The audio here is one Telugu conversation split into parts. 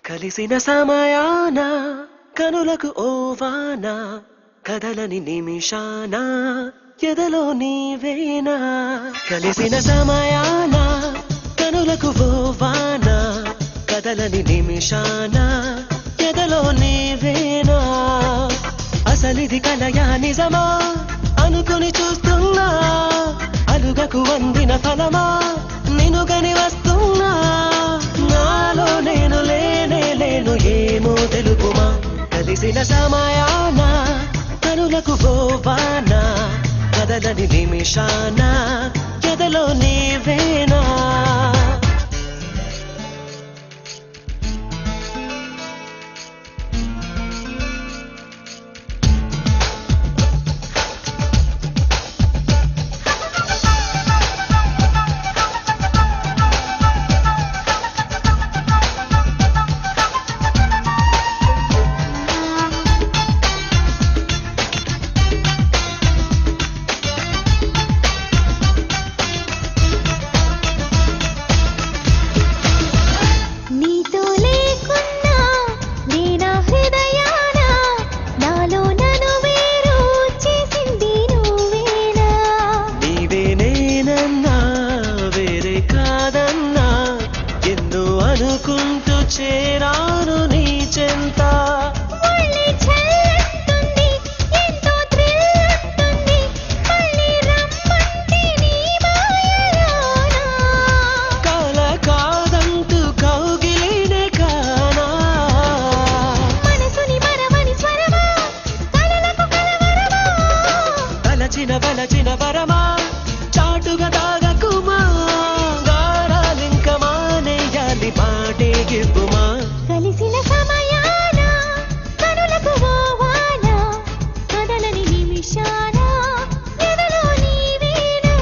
కలిసిన సమయాన కనులకు ఓవాన కదలని నిమిషాన ఎదలో నీవేనా కలిసిన సమయాన కనులకు ఓవాన కదలని నిమిషాన ఎదలో నీవేనా అసలిది కలయా నిజమా అనుకుని చూస్తున్నా అలుగకు అందిన ఫలమా నిన్నుగని వస్తున్నా నాలో నేను లేనే లేను ఏమో తెలుపుమా కలిసిన సమయాన కనులకు ఓవాన కదలని నిమిషాన ఎదలో నీవేనా అనుకుంటూ చేరాను నీ చెంత కాల కాదంటూ కౌగిలినే కానా తలచిన బలచిన వరమా చాటుగా తాగకుమా పాటే గివ్వుమా కలిసిన సమయాన కనులకు ఓవాన కదలని నిమిషాన ఎదలో నీవేనా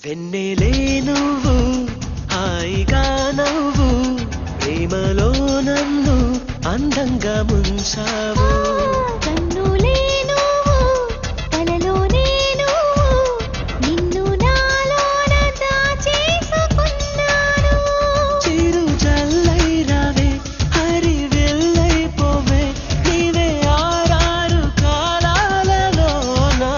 వెన్నెలే నువ్వు హాయిగా నవ్వు ప్రేమలో నన్ను అందంగా ముంచావు కన్నులే నువ్వు కలలోనే నువ్వు నిన్ను నాలోన దాచేసుకున్నాను చిరు జల్లై రావే హరి వెళ్ళైపోవే నీవే ఆరారు కాలాలలోనా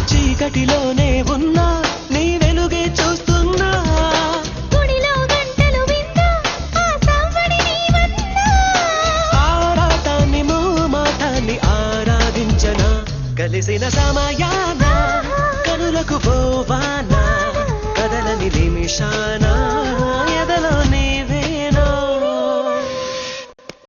చీకటిలోనే ఉన్నా నీ వెలుగే చూస్తున్నా గుడిలో గంటలు విందా ఆ సవ్వడి నీవన్నా ఆరాటాన్ని మోమాటాన్ని ఆరాధించనా కలిసిన సమయాన కనులకు ఓవాన కదలని నిమిషాన